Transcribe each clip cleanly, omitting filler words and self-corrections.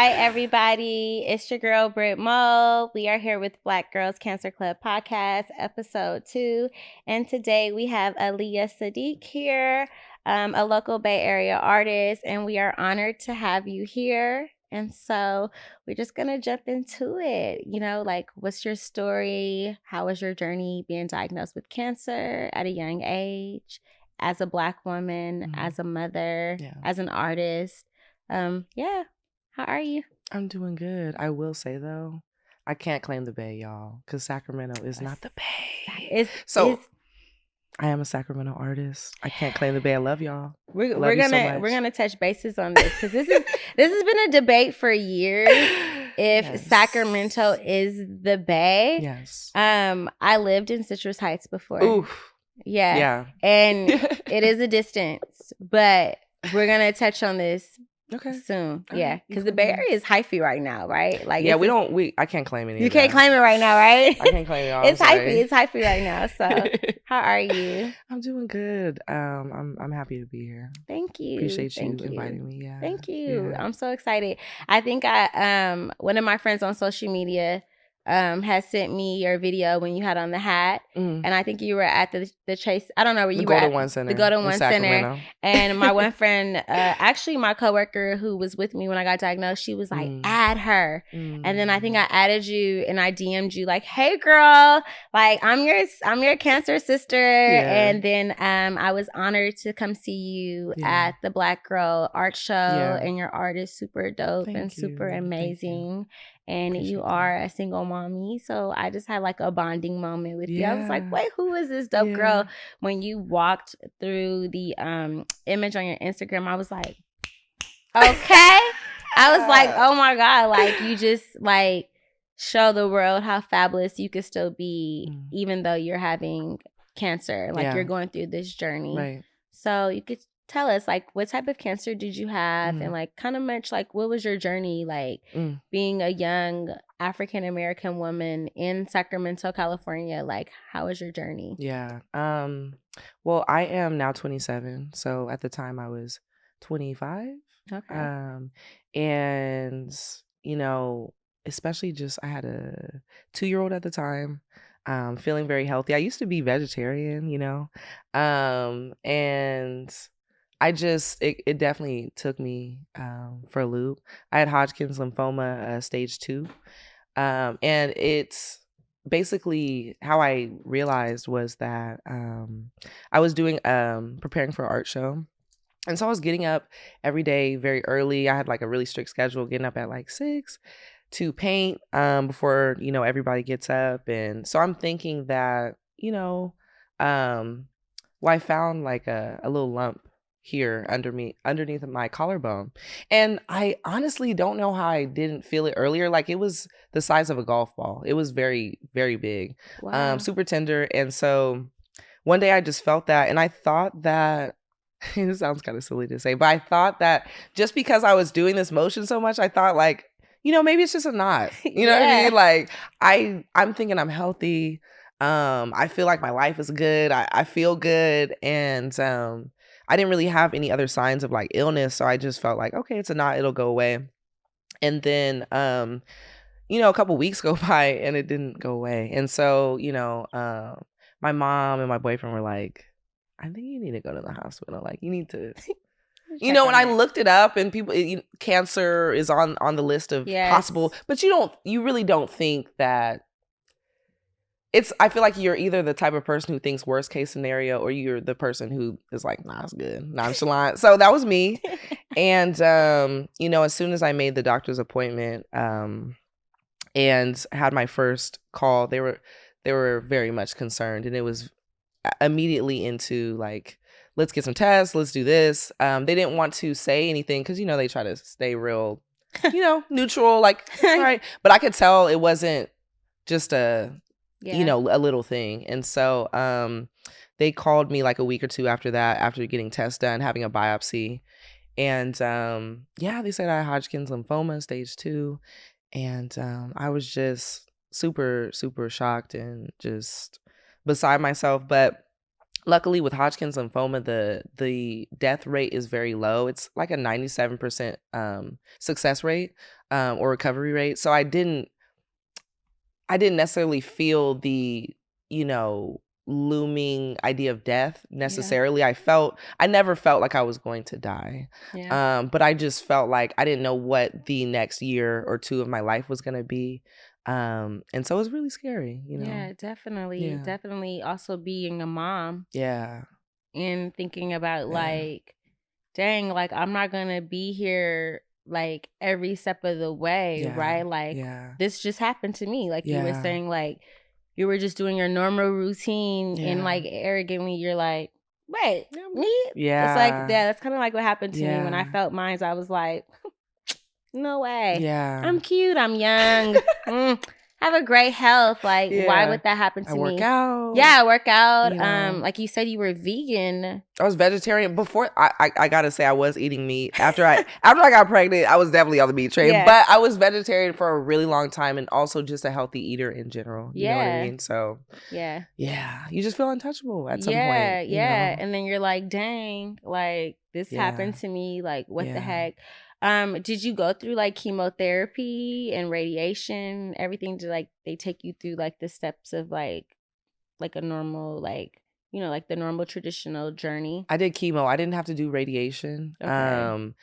Hi, everybody. It's your girl, Britmull. We are here with Black Girls Cancer Club Podcast, episode 2. And today we have Aaliyah Sadiq here, a local Bay Area artist, and we are honored to have you here. And so we're just going to jump into it. You know, like, what's your story? How was your journey being diagnosed with cancer at a young age, as a Black woman, as a mother, as an artist? Yeah. How are you? I'm doing good. I will say though, I can't claim the Bay, y'all, because Sacramento is not the Bay. I am a Sacramento artist. I can't claim the Bay. I love y'all. We're gonna touch bases on this because this has been a debate for years. If Sacramento is the Bay, yes. I lived in Citrus Heights before. Oof. Yeah. And it is a distance, but we're gonna touch on this. Okay. Soon. Yeah. Because the Bay Area is hyphy right now, right? Like, yeah, I can't claim it. You can't claim it right now, right? I can't claim it. All It's hyphy. It's hyphy right now. So how are you? I'm doing good. I'm happy to be here. Thank you. Appreciate you inviting me. Yeah. Thank you. Yeah. I'm so excited. I think one of my friends on social media has sent me your video when you had on the hat, and I think you were at the Chase. I don't know where you were at. The Golden One Center. And my one friend, actually my coworker who was with me when I got diagnosed, she was like, add her. And then I think I added you and I DM'd you like, hey girl, like I'm your cancer sister. Yeah. And then I was honored to come see you at the Black Girl Art Show, and your art is super dope and super amazing. And you are a single mommy. So I just had like a bonding moment with you. I was like, wait, who is this dope girl? When you walked through the image on your Instagram, I was like, okay. I was like, oh my God. Like, you just like show the world how fabulous you could still be, even though you're having cancer. Like you're going through this journey. Right. So you could tell us, like, what type of cancer did you have? And, like, kind of much, like, what was your journey, like, being a young African-American woman in Sacramento, California? Like, how was your journey? Yeah. Well, I am now 27. So at the time I was 25. Okay. And, you know, especially just I had a 2-year-old at the time. Feeling very healthy. I used to be vegetarian, you know. And I just, it definitely took me for a loop. I had Hodgkin's lymphoma, stage 2. And it's basically how I realized was that I was doing, preparing for an art show. And so I was getting up every day very early. I had like a really strict schedule, getting up at like 6 to paint before, you know, everybody gets up. And so I'm thinking that, you know, well, I found like a little lump here underneath my collarbone, and I honestly don't know how I didn't feel it earlier. Like, it was the size of a golf ball. It was very, very big. Wow. Super tender. And so one day I just felt that, and I thought that it sounds kind of silly to say, but I thought that just because I was doing this motion so much, I thought like, you know, maybe it's just a knot. You know what I mean? Like, I'm thinking I'm healthy. I feel like my life is good. I feel good. And I didn't really have any other signs of like illness. So I just felt like, okay, it's a knot, it'll go away. And then, you know, a couple weeks go by and it didn't go away. And so, you know, my mom and my boyfriend were like, I think you need to go to the hospital. Like, you need to, you know, and I looked it up, and people, cancer is on the list of possible, but you really don't think that I feel like you're either the type of person who thinks worst case scenario, or you're the person who is like, nah, it's good, nonchalant. So that was me. And, you know, as soon as I made the doctor's appointment and had my first call, they were very much concerned, and it was immediately into like, let's get some tests, let's do this. They didn't want to say anything because, you know, they try to stay real, you know, neutral, like, all right. But I could tell it wasn't just you know, a little thing. And so they called me like a week or two after that, after getting tests done, having a biopsy. And they said I had Hodgkin's lymphoma, stage 2. And I was just super, super shocked and just beside myself. But luckily with Hodgkin's lymphoma, the death rate is very low. It's like a 97% success rate or recovery rate. So I didn't necessarily feel the, looming idea of death necessarily. Yeah. I never felt like I was going to die. Yeah. But I just felt like I didn't know what the next year or two of my life was going to be. And so it was really scary, Yeah, definitely. Yeah. Definitely also being a mom. Yeah. And thinking about like, dang, like I'm not going to be here like every step of the way, right? Like this just happened to me. Like you were saying, like you were just doing your normal routine and like arrogantly you're like, wait, me? Yeah. It's like that's kind of like what happened to me when I felt mine. I was like, no way. Yeah. I'm cute. I'm young. Have a great health. Like, why would that happen to me? Work out. Yeah, work out. Like you said, you were vegan. I was vegetarian before. I gotta say, I was eating meat after I got pregnant. I was definitely on the meat train, but I was vegetarian for a really long time, and also just a healthy eater in general. You know what I mean? So yeah, you just feel untouchable at some point. Yeah, and then you're like, dang, like this happened to me. Like, what the heck? Did you go through like chemotherapy and radiation, everything? To like they take you through like the steps of like a normal like like the normal traditional journey? I did chemo. I didn't have to do radiation. Okay.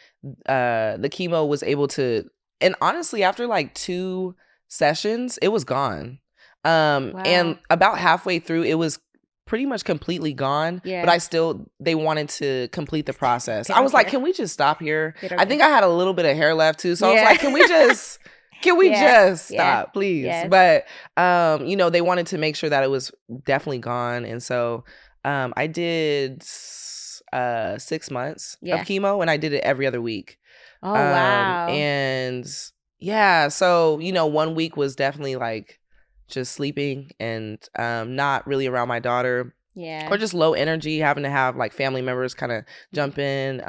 The chemo was able to, and honestly, after like 2 sessions, it was gone. Wow. And about halfway through, it was pretty much completely gone, but they wanted to complete the process. I was like, can we just stop here? I think I had a little bit of hair left too. So I was like, can we just stop, please? Yes. But, they wanted to make sure that it was definitely gone. And so I did 6 months of chemo, and I did it every other week. Oh, wow. And so, 1 week was definitely like just sleeping and not really around my daughter, or just low energy, having to have like family members kind of jump in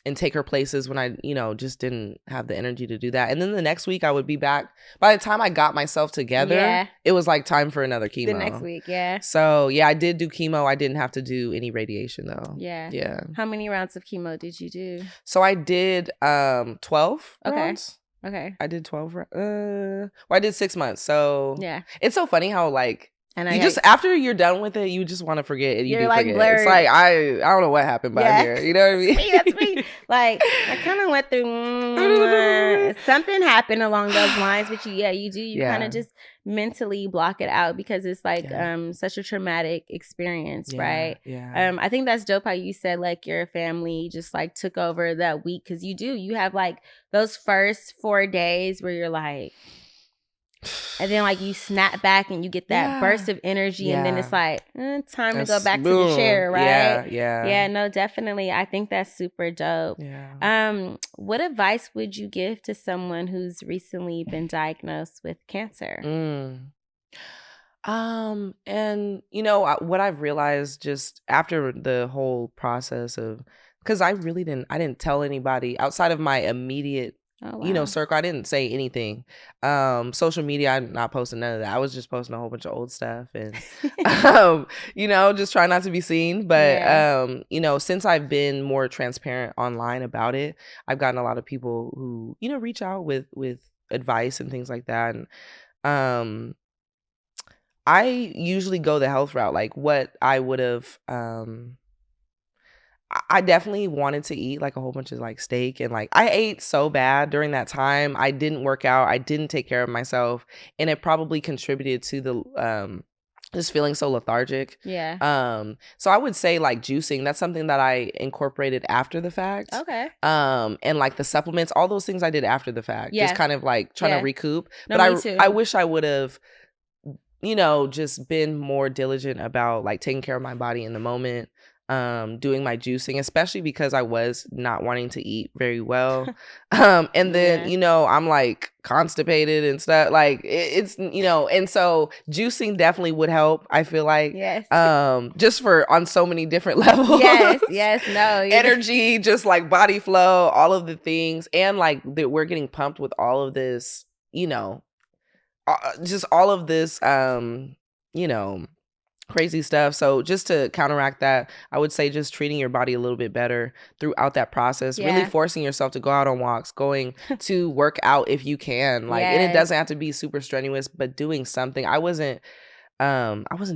and take her places when I just didn't have the energy to do that. And then the next week I would be back. By the time I got myself together, it was like time for another chemo. The next week. So I did do chemo. I didn't have to do any radiation though. Yeah. How many rounds of chemo did you do? So I did 12 rounds. Okay. I did 12. I did 6 months. So it's so funny how like after you're done with it, you just want to forget it. You're like blurred. It's like I don't know what happened back here. You know what I mean? That's me. Like I kind of went through something happened along those lines, but you do. You kind of just mentally block it out because it's like such a traumatic experience, right? I think that's dope how you said like your family just like took over that week, because you have like those first 4 days where you're like, and then like you snap back and you get that burst of energy, and then it's like time to go back to the chair, right? Yeah, no, definitely. I think that's super dope. What advice would you give to someone who's recently been diagnosed with cancer? And what I've realized just after the whole process of, because I didn't tell anybody outside of my immediate circle. I didn't say anything. Social media, I'm not posting none of that. I was just posting a whole bunch of old stuff and, just trying not to be seen. But, since I've been more transparent online about it, I've gotten a lot of people who, reach out with advice and things like that. And, I usually go the health route, like what I would have, I definitely wanted to eat like a whole bunch of like steak, and like I ate so bad during that time. I didn't work out. I didn't take care of myself, and it probably contributed to the just feeling so lethargic. So I would say like juicing, that's something that I incorporated after the fact. Okay. And like the supplements, all those things I did after the fact. Just kind of like trying to recoup. No, but I wish I would have just been more diligent about like taking care of my body in the moment. Doing my juicing, especially because I was not wanting to eat very well. And then, I'm like constipated and stuff, like it's, and so juicing definitely would help. I feel like, just on so many different levels. Energy, just like body flow, all of the things. And like we're getting pumped with all of this, just all of this, crazy stuff. So just to counteract that, I would say just treating your body a little bit better throughout that process, really forcing yourself to go out on walks, going to work out if you can, like, and it doesn't have to be super strenuous, but doing something. I wasn't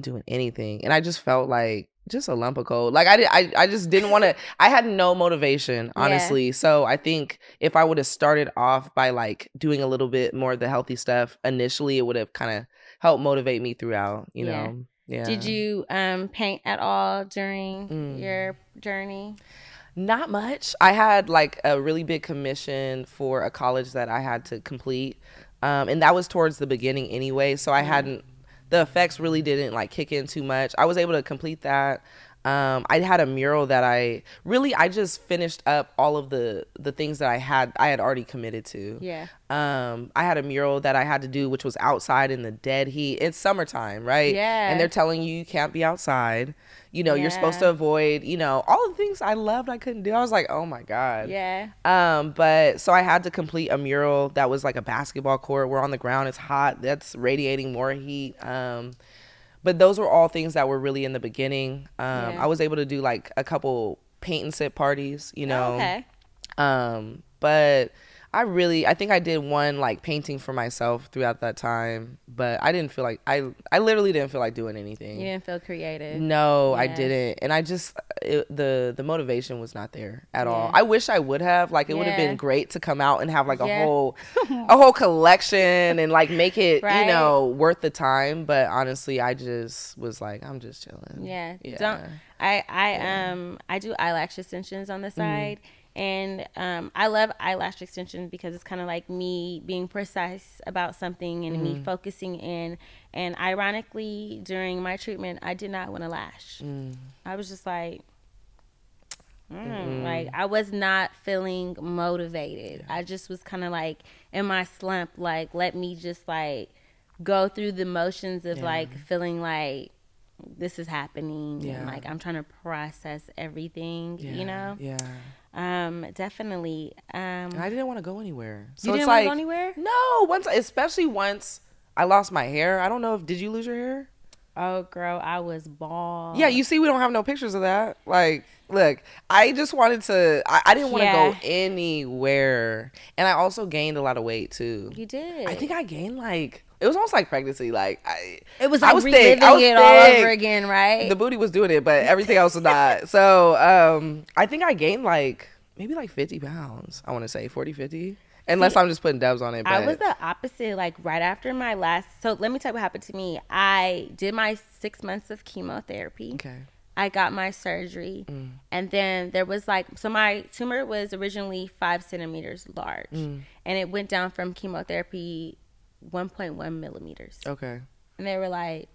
doing anything, and I just felt like just a lump of coal. Like I just didn't want to. I had no motivation, honestly. So I think if I would have started off by like doing a little bit more of the healthy stuff initially, it would have kind of helped motivate me throughout. You know. Yeah. Did you paint at all during your journey? Not much. I had like a really big commission for a college that I had to complete, and that was towards the beginning anyway. So I hadn't. The effects really didn't like kick in too much. I was able to complete that. I had a mural that I just finished up all of the things that I had already committed to. Yeah. I had a mural that I had to do, which was outside in the dead heat. It's summertime, right? Yeah. And they're telling you can't be outside. You know, you're supposed to avoid, you know, all the things I loved I couldn't do. I was like, oh my God. Yeah. But so I had to complete a mural that was like a basketball court. We're on the ground. It's hot. That's radiating more heat. But those were all things that were really in the beginning. I was able to do like a couple paint and sip parties, you know. Okay. But I think I did one like painting for myself throughout that time, but I didn't feel like I literally didn't feel like doing anything. You didn't feel creative. No, I didn't. And I just the motivation was not there at all. I wish I would have. Like it would have been great to come out and have like a whole collection and like make it, you know, worth the time, but honestly, I just was like I'm just chilling. Yeah. I do eyelash extensions on the side. And I love eyelash extensions because it's kind of like me being precise about something and me focusing in. And ironically, during my treatment, I did not want to lash. I was just like, like I was not feeling motivated. I just was kind of like in my slump, like let me just like go through the motions of like feeling like this is happening. And like I'm trying to process everything, you know? Yeah. Definitely. And I didn't want to go anywhere. So you didn't want to go anywhere? No, especially once I lost my hair. I don't know did you lose your hair? Oh, girl, I was bald. Yeah, you see, we don't have no pictures of that. Like, look, I just wanted to. I didn't want to go anywhere, and I also gained a lot of weight too. You did. I think I gained like. It was almost like pregnancy. Like it was like reliving it all over again, right? The booty was doing it, but everything else was not. So I think I gained like maybe like 50 pounds. I want to say 40, 50. Unless I'm just putting dubs on it. But. I was the opposite. Like right after my last. So let me tell you what happened to me. I did my 6 months of chemotherapy. Okay. I got my surgery, and then there was like, so my tumor was originally 5 centimeters large, and it went down from chemotherapy 1.1 millimeters. Okay. And they were like,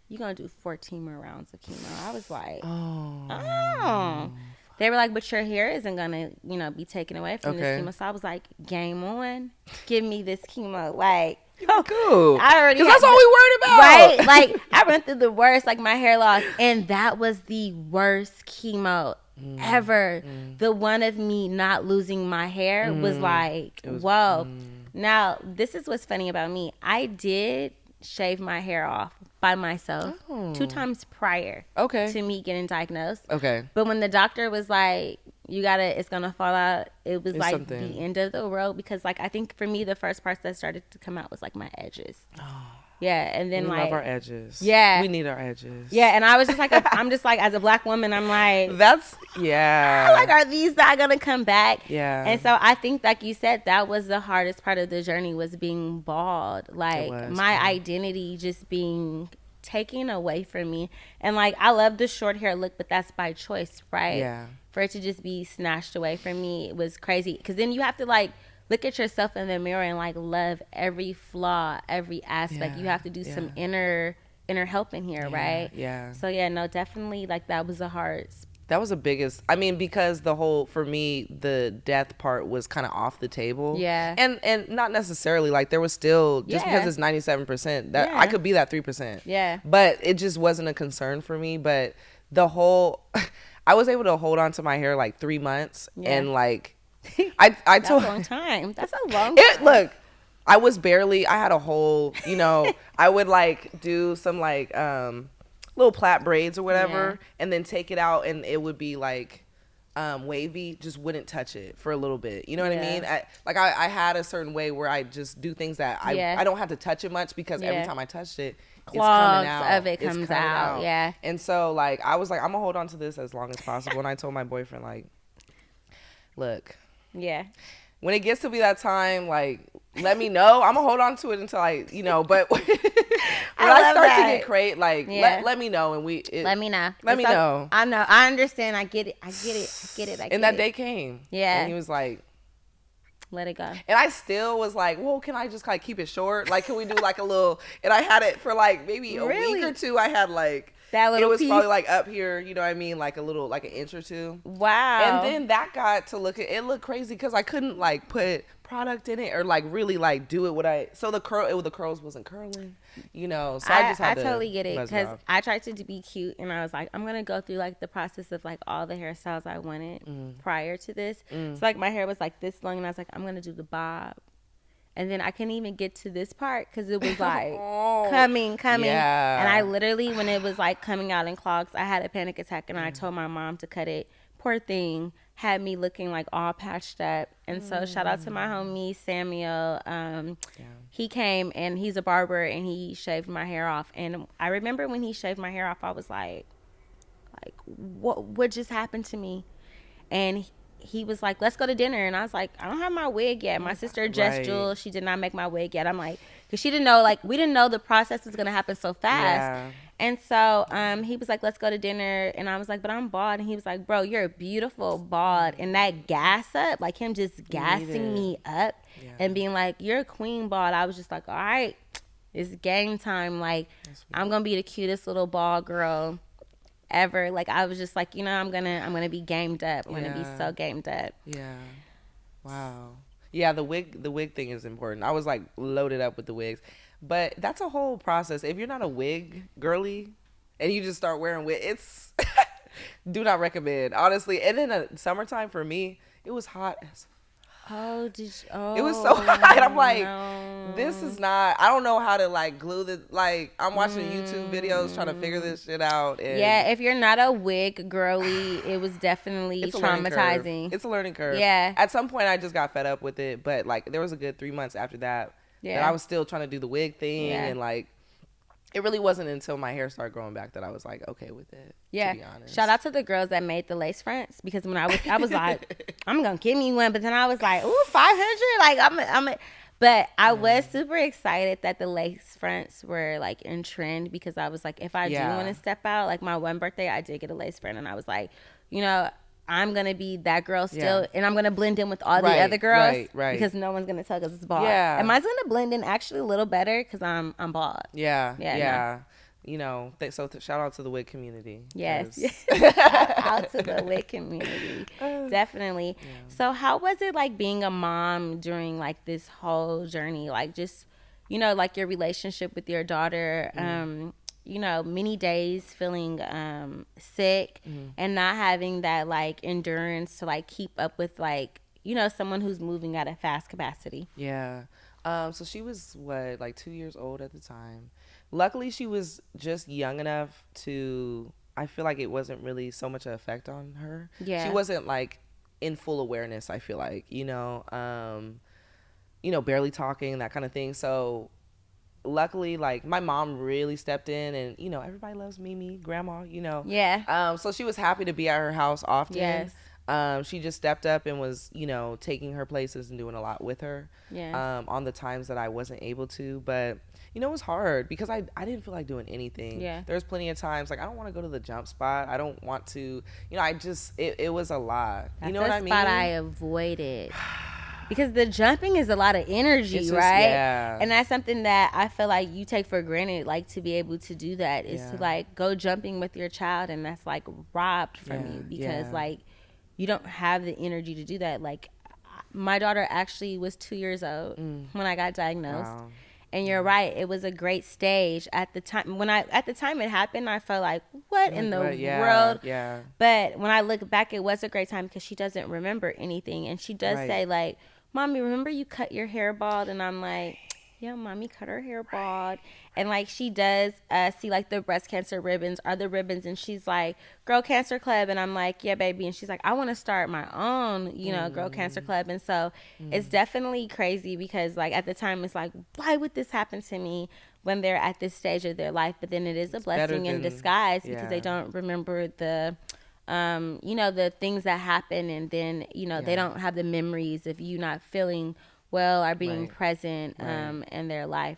you're going to do 14 more rounds of chemo. I was like, oh. They were like, but your hair isn't going to, you know, be taken away from this chemo. So I was like, game on. Give me this chemo. Like, cool. I already. Because that's all we worried about. Right? Like, I went through the worst, like my hair loss. And that was the worst chemo ever. The one of me not losing my hair was like, whoa. Now, this is what's funny about me. I did shave my hair off by myself 2 times prior to me getting diagnosed. Okay. But when the doctor was like, it's going to fall out, it was like the end of the world. Because, like, I think for me, the first parts that started to come out was, like, my edges. Oh. Yeah, and then we like love our edges. Yeah, we need our edges. Yeah, and I was just like, I'm just like, as a black woman, I'm like, like, are these not gonna come back? Yeah. And so I think, like you said, that was the hardest part of the journey, was being bald. Like my identity just being taken away from me. And like, I love the short hair look, but that's by choice, right? Yeah. For it to just be snatched away from me, it was crazy. Because then you have to like look at yourself in the mirror and like love every flaw, every aspect. You have to do some inner help in here, right? Yeah. So yeah, no, definitely, like that was the hardest. That was the biggest. I mean, because for me, the death part was kind of off the table. Yeah. And not necessarily, like there was still, just because it's 97%, that I could be that 3%. Yeah. But it just wasn't a concern for me. But the whole, I was able to hold on to my hair like 3 months and like, I told, that's a long time. That's a long time. Look, I had a whole, I would like do some like little plait braids or whatever, and then take it out, and it would be like wavy. Just wouldn't touch it for a little bit. You know what I mean? I had a certain way where I just do things that I don't have to touch it much, because every time I touched it, clogs of it comes out. Yeah. And so like I was like, I'm gonna hold on to this as long as possible. And I told my boyfriend, like, look, when it gets to be that time, like, let me know. I'm gonna hold on to it until but when I start to get crazy, like, let me know, and let me know. Let me know. I know. I understand. I get it. And that day came. Yeah. And he was like, let it go. And I still was like, well, can I just like keep it short? Like, can we do like a little? And I had it for like maybe a week or two. I had like that little. It was piece. Probably like up here, you know what I mean, like a little, like an inch or two. Wow. And then that got to it looked crazy because I couldn't like put product in it or like really like do it so the curls wasn't curling, so I totally get it, because I tried to be cute, and I was like, I'm gonna go through like the process of like all the hairstyles I wanted prior to this. So like my hair was like this long, and I was like, I'm gonna do the bob, and then I couldn't even get to this part because it was like coming, and I literally, when it was like coming out in clogs, I had a panic attack, and I told my mom to cut it. Poor thing, had me looking like all patched up. And so shout out to my homie Samuel. He came, and he's a barber, and he shaved my hair off. And I remember when he shaved my hair off, I was like what just happened to me? And he was like, let's go to dinner. And I was like, I don't have my wig yet. My sister Jess Jewel, she did not make my wig yet. I'm like, because she didn't know, like, we didn't know the process was going to happen so fast. And so he was like, let's go to dinner. And I was like, but I'm bald. And he was like, bro, you're a beautiful bald. And that gas up, like him just gassing me up and being like, you're a queen bald. I was just like, all right, it's game time. Like, I'm going to be the cutest little bald girl ever. Like, I was just like, I'm gonna be gamed up. I'm gonna be so gamed up. Yeah. Wow. Yeah, the wig thing is important. I was like loaded up with the wigs. But that's a whole process. If you're not a wig girly and you just start wearing wigs, it's do not recommend, honestly. And in the summertime for me, it was hot as it was so hot. I'm like, this is not, I don't know how to like glue the, like, I'm watching YouTube videos trying to figure this shit out. And if you're not a wig girly, it was definitely traumatizing. It's a learning curve. Yeah. At some point I just got fed up with it, but like there was a good 3 months after that that I was still trying to do the wig thing, and like it really wasn't until my hair started growing back that I was like okay with it. Yeah. To be honest. Shout out to the girls that made the lace fronts, because when I was like, I'm gonna give me one, but then I was like, ooh, 500, like but I was super excited that the lace fronts were like in trend, because I was like, if I do want to step out, like my one birthday, I did get a lace front, and I was like, I'm going to be that girl still, and I'm going to blend in with all the other girls, because no one's going to tell because it's bald. Yeah. And mine's going to blend in actually a little better because I'm bald. Yeah. So shout out to the wig community. Yes. Shout out to the wig community. Definitely. Yeah. So how was it like being a mom during like this whole journey? Like just, like your relationship with your daughter, many days feeling sick and not having that like endurance to like keep up with like, someone who's moving at a fast capacity. Yeah. So she was like 2 years old at the time. Luckily she was just young enough to, I feel like it wasn't really so much an effect on her. Yeah. She wasn't like in full awareness, I feel like, barely talking, that kind of thing. So luckily, like my mom really stepped in, and everybody loves Mimi, grandma, Yeah. So she was happy to be at her house often. Yes. She just stepped up and was, taking her places and doing a lot with her. Yeah. On the times that I wasn't able to, but it was hard because I didn't feel like doing anything. Yeah. There's plenty of times like I don't want to go to the jump spot. I don't want to, it was a lot. That's what I mean? Spot I avoided. Because the jumping is a lot of energy, right? Yeah. And that's something that I feel like you take for granted, like to be able to do that is to like go jumping with your child, and that's like robbed from you because like you don't have the energy to do that. Like my daughter actually was 2 years old when I got diagnosed. Wow. And you're right, it was a great stage at the time. At the time it happened, I felt like, what in the world? Yeah. But when I look back, it was a great time because she doesn't remember anything, and she does say like, Mommy, remember you cut your hair bald? And I'm like, yeah, Mommy cut her hair bald. And like she does see like the breast cancer ribbons are the ribbons, and she's like, Girl Cancer Club. And I'm like, yeah, baby. And she's like, I want to start my own, Girl Cancer Club. And so it's definitely crazy because like at the time it's like, why would this happen to me when they're at this stage of their life? But then it is a blessing in disguise because they don't remember the the things that happen, and then they don't have the memories of you not feeling well or being present in their life.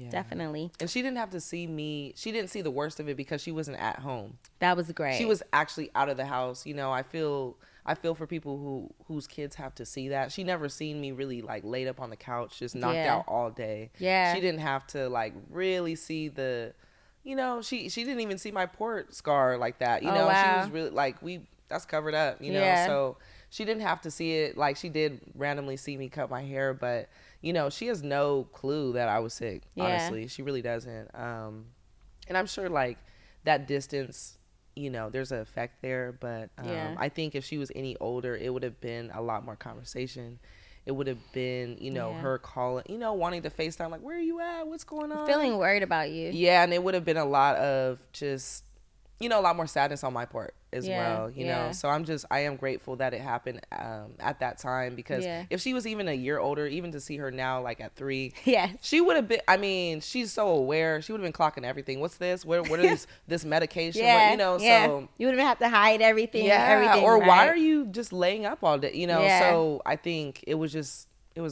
Definitely. And she didn't have to see me. She didn't see the worst of it because she wasn't at home. That was great. She was actually out of the house. I feel for people whose kids have to see that. She never seen me really like laid up on the couch, just knocked out all day. Yeah. She didn't have to like really see the, she didn't even see my port scar like that. Wow. She was really like, that's covered up, so she didn't have to see it. Like she did randomly see me cut my hair, but she has no clue that I was sick. Honestly, she really doesn't. And I'm sure like that distance, there's an effect there, but I think if she was any older, it would have been a lot more conversation. It would have been, her calling, wanting to FaceTime, like, where are you at? What's going on? Feeling worried about you. Yeah, and it would have been a lot of just, a lot more sadness on my part as well, So I am grateful that it happened at that time, because if she was even a year older, even to see her now, like at 3, she would have been, she's so aware. She would have been clocking everything. What's this? What are these, this medication? So you wouldn't have to hide everything. Or why are you just laying up all day? So I think it was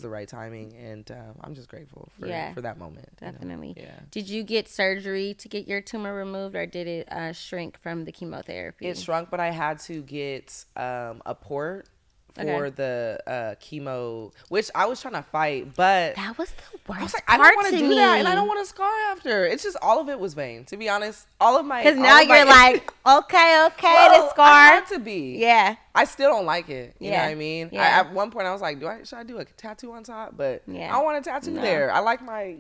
the right timing, and I'm just grateful for that moment. Definitely. Yeah. Did you get surgery to get your tumor removed, or did it shrink from the chemotherapy? It shrunk, but I had to get a port for the chemo, which I was trying to fight, but that was the worst. I was like, I don't want to do that, and I don't want a scar after. It's just all of it was vain, to be honest. All of my, because now you're like, okay, the scar. I had to be. Yeah. I still don't like it. You know what I mean? Yeah. At one point I was like, should I do a tattoo on top? But I don't want a tattoo there. I like my,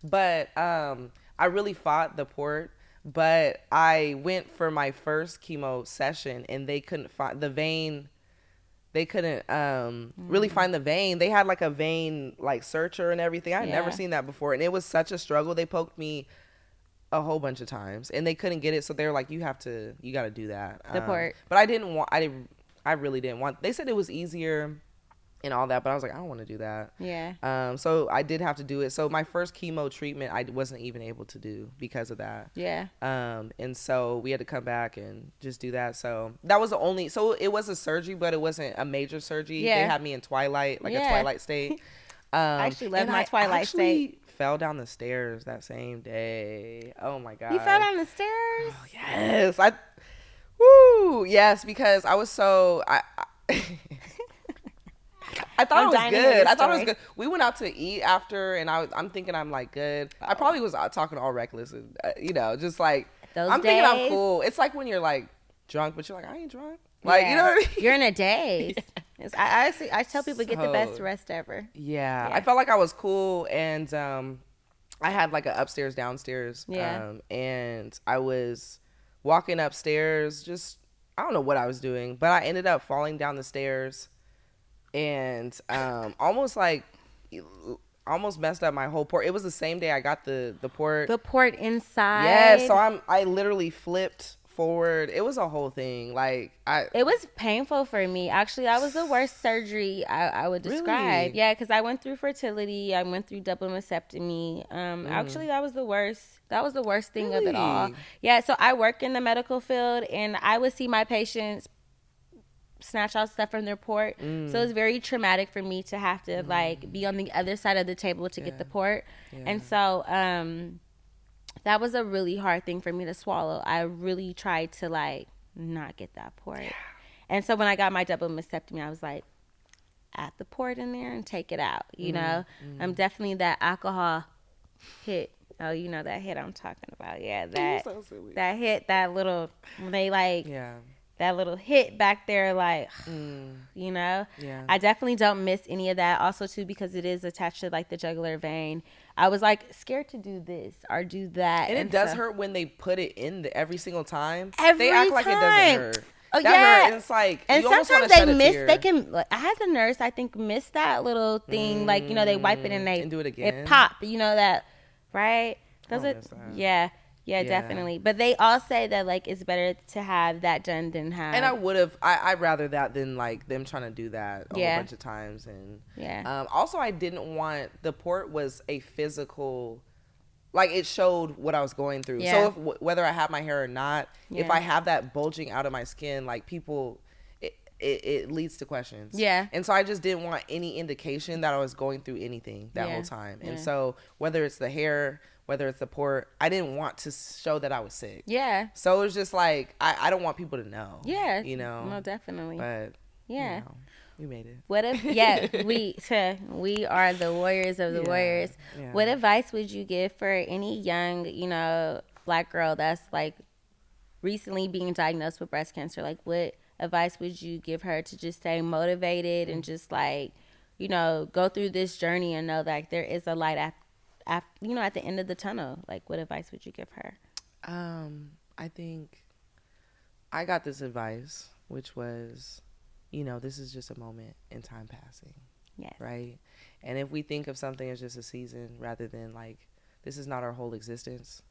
but I really fought the port. But I went for my first chemo session, and they couldn't find the vein. They couldn't really find the vein. They had like a vein like searcher and everything. I had never seen that before, and it was such a struggle. They poked me a whole bunch of times, and they couldn't get it. So they were like, you got to do that. The port. But I really didn't want. They said it was easier and all that, but I was like, I don't want to do that. Yeah. So I did have to do it. So my first chemo treatment, I wasn't even able to do because of that. Yeah. And so we had to come back and just do that. So that was the only. So it was a surgery, but it wasn't a major surgery. Yeah. They had me in twilight, like a twilight state. I actually love my twilight state. Fell down the stairs that same day. Oh my god. You fell down the stairs? Oh, yes. Yes, because I was so I thought it was good. I thought it was good. We went out to eat after, and I'm thinking I'm like good. I probably was talking all reckless, and just like I'm thinking I'm cool. It's like when you're like drunk, but you're like, I ain't drunk. Like, you know what I mean? You're in a daze. I tell people get the best rest ever. Yeah. I felt like I was cool, and I had like an upstairs, downstairs. Yeah. And I was walking upstairs, just I don't know what I was doing, but I ended up falling down the stairs, and almost messed up my whole port. It was the same day I got the port. The port inside. Yeah. So I literally flipped forward. It was a whole thing. Like it was painful for me. Actually, that was the worst surgery I would describe. Really? Yeah, because I went through fertility. I went through double mastectomy. Actually, that was the worst. That was the worst thing of it all. Yeah. So I work in the medical field, and I would see my patients snatch out stuff from their port. So it was very traumatic for me to have to like be on the other side of the table to get the port. And so that was a really hard thing for me to swallow. I really tried to like not get that port. And so when I got my double mastectomy, I was like, add the port in there and take it out. I'm definitely that alcohol hit. Oh, that hit I'm talking about. Yeah, that hit, that little, when they like, that little hit back there, like, I definitely don't miss any of that. Also too, because it is attached to like the jugular vein. I was like scared to do this or do that. And it does hurt when they put it in every single time. They act like it doesn't hurt. Oh yeah, hurt. It's like, and sometimes they miss. They can. Like, I had the nurse, I think, miss that little thing. Like, you know, they wipe it and do it again. It pop. You know that, right? Yeah. Yeah, definitely. But they all say that like it's better to have that done than have. And I'd rather that than like them trying to do that a whole bunch of times. And also, I didn't want, the port was a physical, like it showed what I was going through. So whether I have my hair or not, if I have that bulging out of my skin, like people, it leads to questions. Yeah. And so I just didn't want any indication that I was going through anything that whole time. And so whether it's the hair, whether it's the port, I didn't want to show that I was sick. Yeah. So it was just like, I don't want people to know. Yeah. You know? No, definitely. But, yeah. You know, we made it. What if, we are the warriors of the warriors. Yeah. What advice would you give for any young, you know, Black girl that's like recently being diagnosed with breast cancer? Like, what advice would you give her to just stay motivated and just like, you know, go through this journey and know that there is a light you know, at the end of the tunnel? Like, what advice would you give her? I think I got this advice, which was, you know, this is just a moment in time passing. Yes. Right? And if we think of something as just a season rather than like, this is not our whole existence.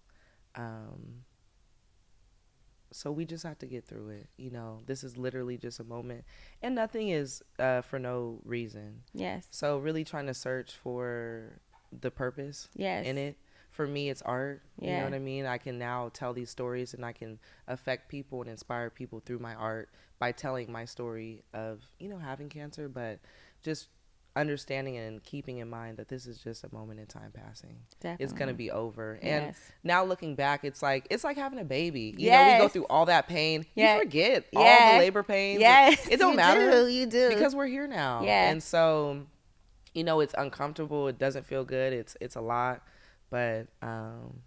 So we just have to get through it. You know, this is literally just a moment, and nothing is for no reason. Yes. So really trying to search for the purpose in it. For me, it's art. You know what I mean? I can now tell these stories, and I can affect people and inspire people through my art by telling my story of, you know, having cancer, but just understanding and keeping in mind that this is just a moment in time passing. Definitely. It's going to be over. And now looking back, it's like having a baby. You know, we go through all that pain. You forget all the labor pains. Yes. It don't matter. You do. Because we're here now. Yeah. And so, you know, it's uncomfortable. It doesn't feel good. It's a lot. But,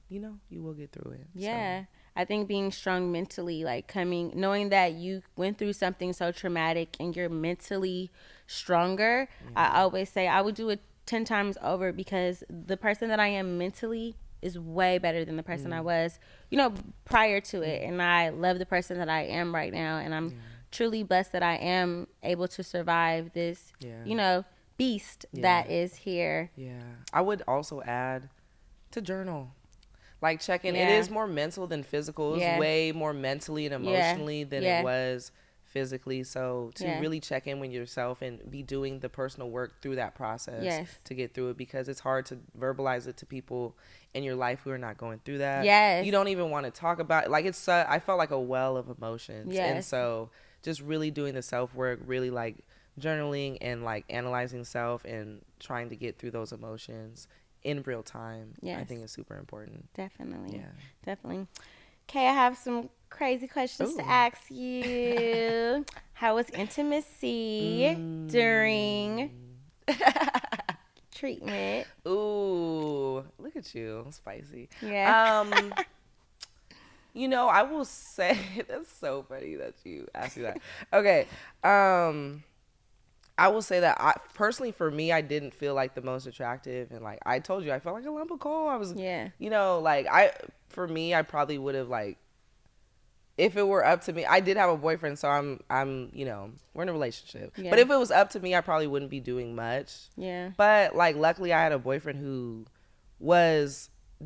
you know, you will get through it. Yeah. So. I think being strong mentally, like knowing that you went through something so traumatic and you're mentally stronger. I always say I would do it 10 times over, because the person that I am mentally is way better than the person I was, you know, prior to it. And I love the person that I am right now. And I'm truly blessed that I am able to survive this, you know, beast that is here. Yeah. I would also add to journal. Like check in. It is more mental than physical. It's way more mentally and emotionally than it was physically. So to really check in with yourself and be doing the personal work through that process to get through it, because it's hard to verbalize it to people in your life who are not going through that. Yes. You don't even want to talk about it. Like it's I felt like a well of emotions. Yes. And so just really doing the self-work, really like journaling and like analyzing self and trying to get through those emotions in real time, I think is super important. Definitely. Yeah. Definitely. Okay, I have some crazy questions to ask you. How was intimacy during treatment? Ooh, look at you. Spicy. Yeah. You know, I will say, that's so funny that you asked me that. Okay. I will say that personally, for me, I didn't feel like the most attractive. And like I told you, I felt like a lump of coal. I was, you know, like for me, I probably would have like, if it were up to me, I did have a boyfriend. So I'm, you know, we're in a relationship. Yeah. But if it was up to me, I probably wouldn't be doing much. Yeah. But like, luckily I had a boyfriend who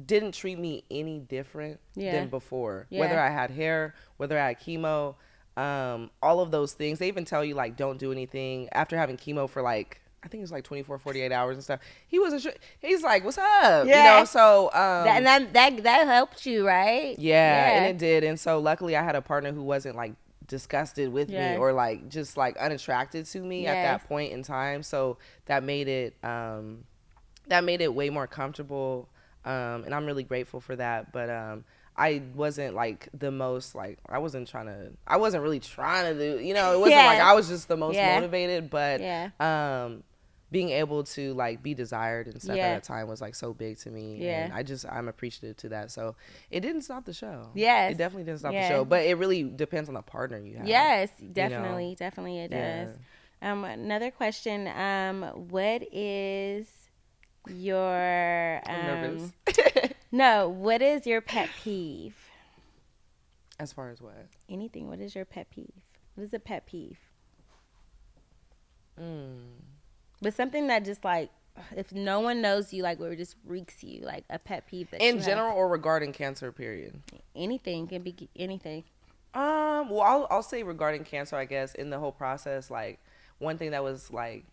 didn't treat me any different than before. Yeah. Whether I had hair, whether I had chemo, all of those things. They even tell you like don't do anything after having chemo for like, I think it's like 24 48 hours and stuff. He's like, what's up? You know, so that helped you, right? Yeah, and it did. And so luckily I had a partner who wasn't like disgusted with me or like just like unattracted to me at that point in time. So that made it way more comfortable, and I'm really grateful for that. But I wasn't like the most like I wasn't really trying to do, you know, it wasn't like I was just the most motivated, but being able to like be desired and stuff at that time was like so big to me, and I'm appreciative to that. So it didn't stop the show. Yes, it definitely didn't stop the show, but it really depends on the partner you have. Yes, definitely, you know? Definitely it does. Another question, what is your I'm nervous. No, what is your pet peeve? As far as what? Anything. What is your pet peeve? What is a pet peeve? But something that just like, if no one knows you, like, where it just reeks you, like a pet peeve that in general or regarding cancer, period. Anything can be anything. Well, I'll say regarding cancer, I guess, in the whole process, like, one thing that was like,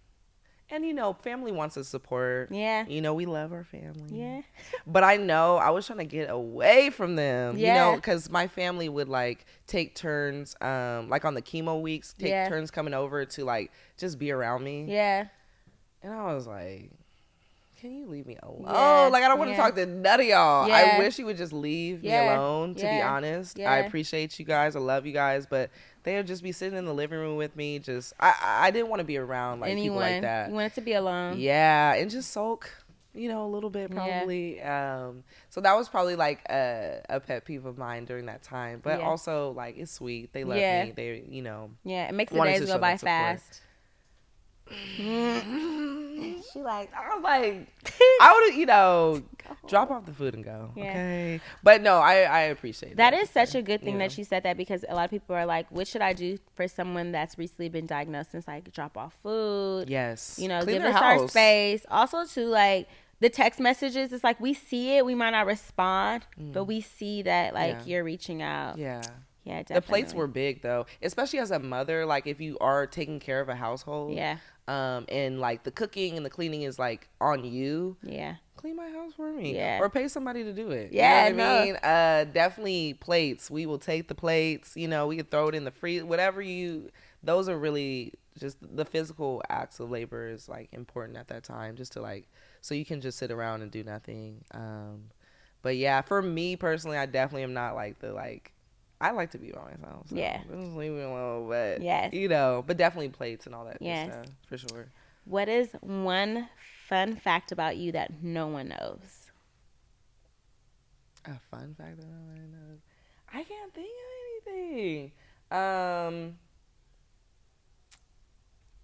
and family wants to support. Yeah. We love our family. Yeah. But I know I was trying to get away from them. Yeah. Because my family would like take turns, like on the chemo weeks, turns coming over to like just be around me. Yeah. And I was like, can you leave me alone? Yeah. Like, I don't want to talk to none of y'all. Yeah. I wish you would just leave me alone, to be honest. Yeah. I appreciate you guys. I love you guys. But they would just be sitting in the living room with me. Just, I didn't want to be around like people like that. You wanted to be alone. Yeah. And just sulk, a little bit probably. Yeah. So that was probably like a pet peeve of mine during that time. But also, like, it's sweet. They love me. They, Yeah, it makes the days go by fast. She like, I was like, I would drop off the food and go. Yeah. Okay. But no, I appreciate that. That is such a good thing that you said that, because a lot of people are like, what should I do for someone that's recently been diagnosed? And it's like, drop off food. Yes. Give us our space. Also, too, like, the text messages, it's like, we see it, we might not respond, but we see that, like, you're reaching out. Yeah. Yeah, definitely. The plates were big, though, especially as a mother. Like, if you are taking care of a household, and like the cooking and the cleaning is like on you. Yeah, clean my house for me. Yeah, or pay somebody to do it. Yeah, you know what I mean. Definitely plates. We will take the plates. We can throw it in the freezer. Whatever those are really just the physical acts of labor is like important at that time, just to like, so you can just sit around and do nothing. But yeah, for me personally, I definitely am not like the like. I like to be by myself. So just leave me alone. But, but definitely plates and all that stuff, for sure. What is one fun fact about you that no one knows? A fun fact that no one knows? I can't think of anything.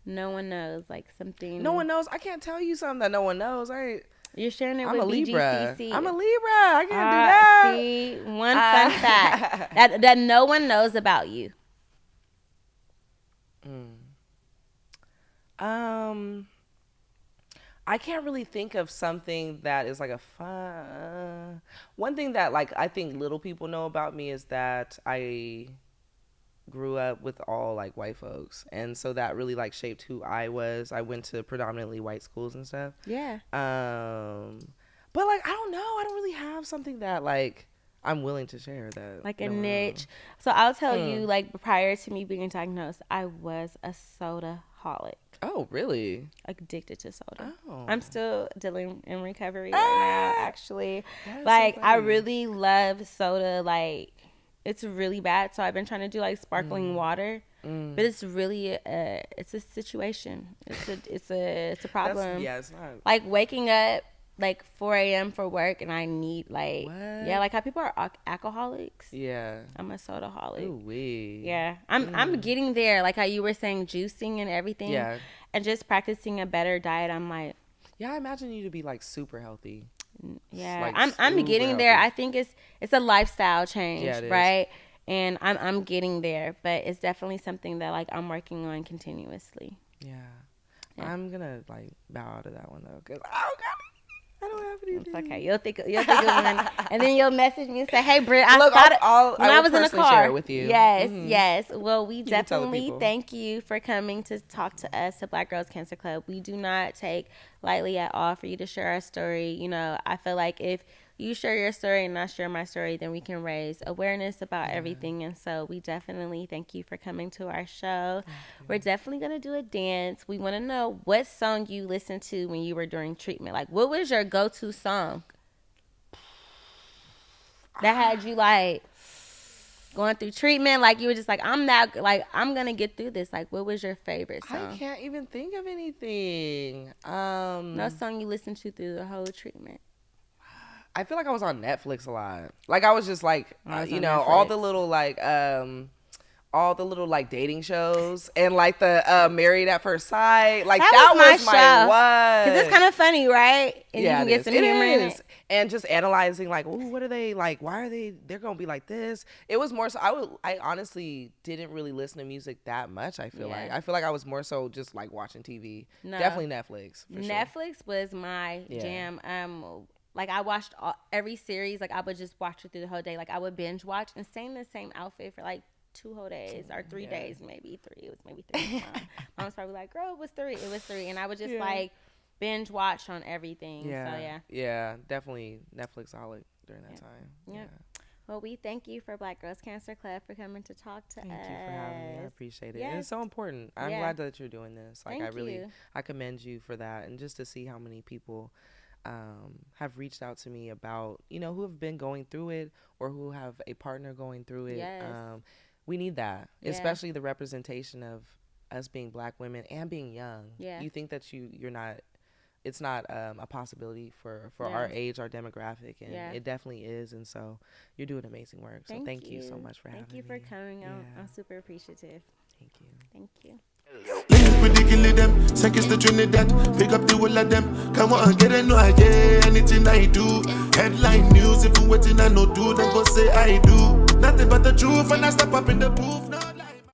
No one knows, like something. No one knows. I can't tell you something that no one knows. You're sharing it with BGC&x. I'm a Libra. I can't do that. See, one fun fact that no one knows about you. I can't really think of something that is like a fun. One thing that like I think little people know about me is that I grew up with all like white folks, and so that really like shaped who I was. I went to predominantly white schools and stuff. Yeah. But like I don't know, I don't really have something that like I'm willing to share that like a niche. So I'll tell you, like, prior to me being diagnosed, I was a soda-holic. Oh, really? Addicted to soda. Oh. I'm still dealing in recovery right now, actually. Like, so I really love soda. Like, it's really bad. So I've been trying to do like sparkling water, but it's really it's a situation. It's a problem. It's not. Like waking up like 4 a.m. for work, and I need like like how people are alcoholics. Yeah, I'm a soda-holic. Ooh wee. Yeah, I'm getting there. Like how you were saying, juicing and everything. Yeah, and just practicing a better diet. I'm like, I imagine you to be like super healthy. Yeah, like I'm getting there. I think it's a lifestyle change, right? And I'm getting there, but it's definitely something that like I'm working on continuously. Yeah. I'm gonna like bow out of that one though, because I don't have anything. It's okay. You'll think of one, and then you'll message me and say, "Hey, Britt, I was in the car share it with you." Yes, yes. Well, we definitely thank you for coming to talk to us at Black Girls Cancer Club. We do not take lightly at all for you to share our story. I feel like if you share your story and I share my story, then we can raise awareness about everything. And so we definitely thank you for coming to our show. We're definitely going to do a dance. We want to know what song you listened to when you were during treatment. Like, what was your go-to song that had you like going through treatment? Like you were just like, I'm going to get through this. Like, what was your favorite song? I can't even think of anything. No song you listened to through the whole treatment. I feel like I was on Netflix a lot. Like I was just like, all the little like dating shows and like the Married at First Sight. Like that was my one. Because it's kind of funny, right? And you can get some humor in it. and just analyzing like, oh, what are they like? Why are they're gonna be like this? It was more so I honestly didn't really listen to music that much. I feel like I was more so just like watching TV. No. Definitely Netflix. Netflix was my jam. Like I watched every series. Like I would just watch it through the whole day. Like I would binge watch and stay in the same outfit for like 2 whole days or 3 days, maybe 3. It was maybe 3. Mom was probably like, girl, it was 3. It was 3. And I would just like binge watch on everything. Yeah. So Yeah, definitely Netflix solid during that time. Yeah. Well, we thank you for Black Girls Cancer Club for coming to talk to us. Thank you for having me. I appreciate it. Yes. And it's so important. I'm glad that you're doing this. Like I commend you for that. And just to see how many people have reached out to me about, who have been going through it or who have a partner going through it. Yes. We need that, especially the representation of us being Black women and being young. Yeah. You think that you're not, it's not a possibility for our age, our demographic, and it definitely is. And so you're doing amazing work. So thank you so much for having me. Thank you for coming. I'm super appreciative. Thank you. Thank you. Link them, seconds to Trinidad, pick up the whole of them. Come on, get it, no idea, anything I do. Headline news, if you waiting, I no do, then go say I do. Nothing but the truth, and I step up in the booth.